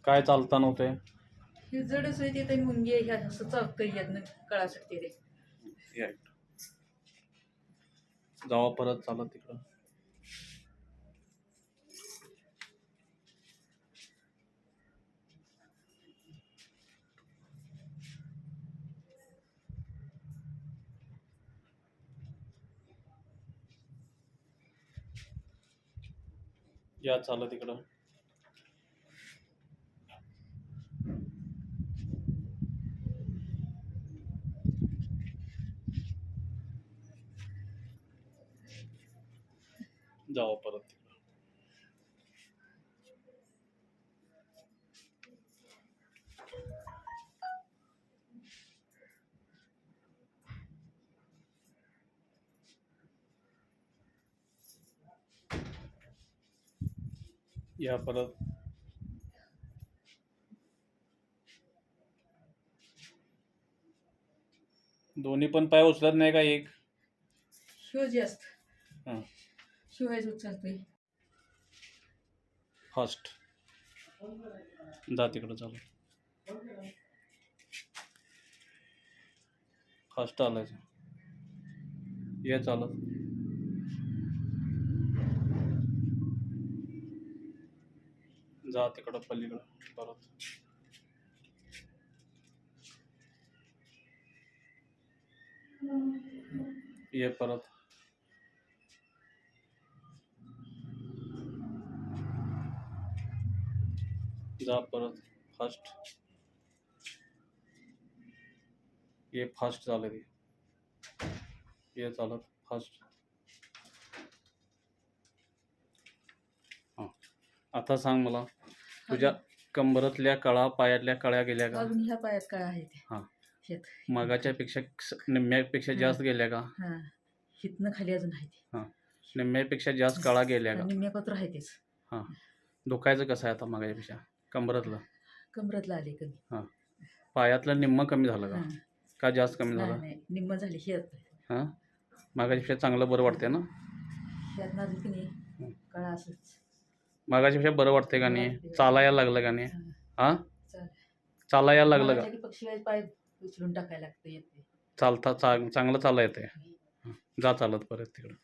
काय चालता नव्हते? हे जडच आहे ते तरी मुंगी ह्या असं चावतंय यातनं कळा सुटते रे. या इकडं. जावा परत चालत तिकडं. या चालत तिकडं. जावा परत तिकडं. या परत. दोन्ही पण पाय उचलत नाही का एक? शिव जास्त हां शिवायच उचलतोय. फास्ट जा तिकडं चालू. फास्ट चालायचं. ये चालत. जा तिकडं पलीकडं परत. ये परत. जा परत फास्ट. ये फास्ट चालत. ये चालत फास्ट. हां आता सांग मला, तुझ्या कंबरतल्या कळा पायातल्या कळ्या गेल्या का? अजून ह्या पायात काय आहे ते? हां शेत मगाच्या पेक्षा निम्म्यापेक्षा जास्त गेल्या का? हां हितनं खाली अजून आहे ते. हां निम्म्यापेक्षा जास्त कळा गेल्या का? निम्म्या पत्र आहे तेच. हां दुखायचं कसं आहे आता मगाच्यापेक्षा? कंबरतलं कमरतला आले कमी. हां पायातलं निम्म कमी झालं का? हां का जास्त कमी नाही झालं? नाही निम्म झाली शेत. हां मगाच्यापेक्षा चांगलं बरं वाटतंय ना? शेत ना की नाही कळा असंच मगाच्यापेक्षा बरं वाटतंय का नाही? चालायला लागलं का नाही? हां चालेल. चालायला लागलं का? पक्षी पाय उचलून टाकायला लागतं येते. चांगलं चाला येते. जा चालत परत तिकडं.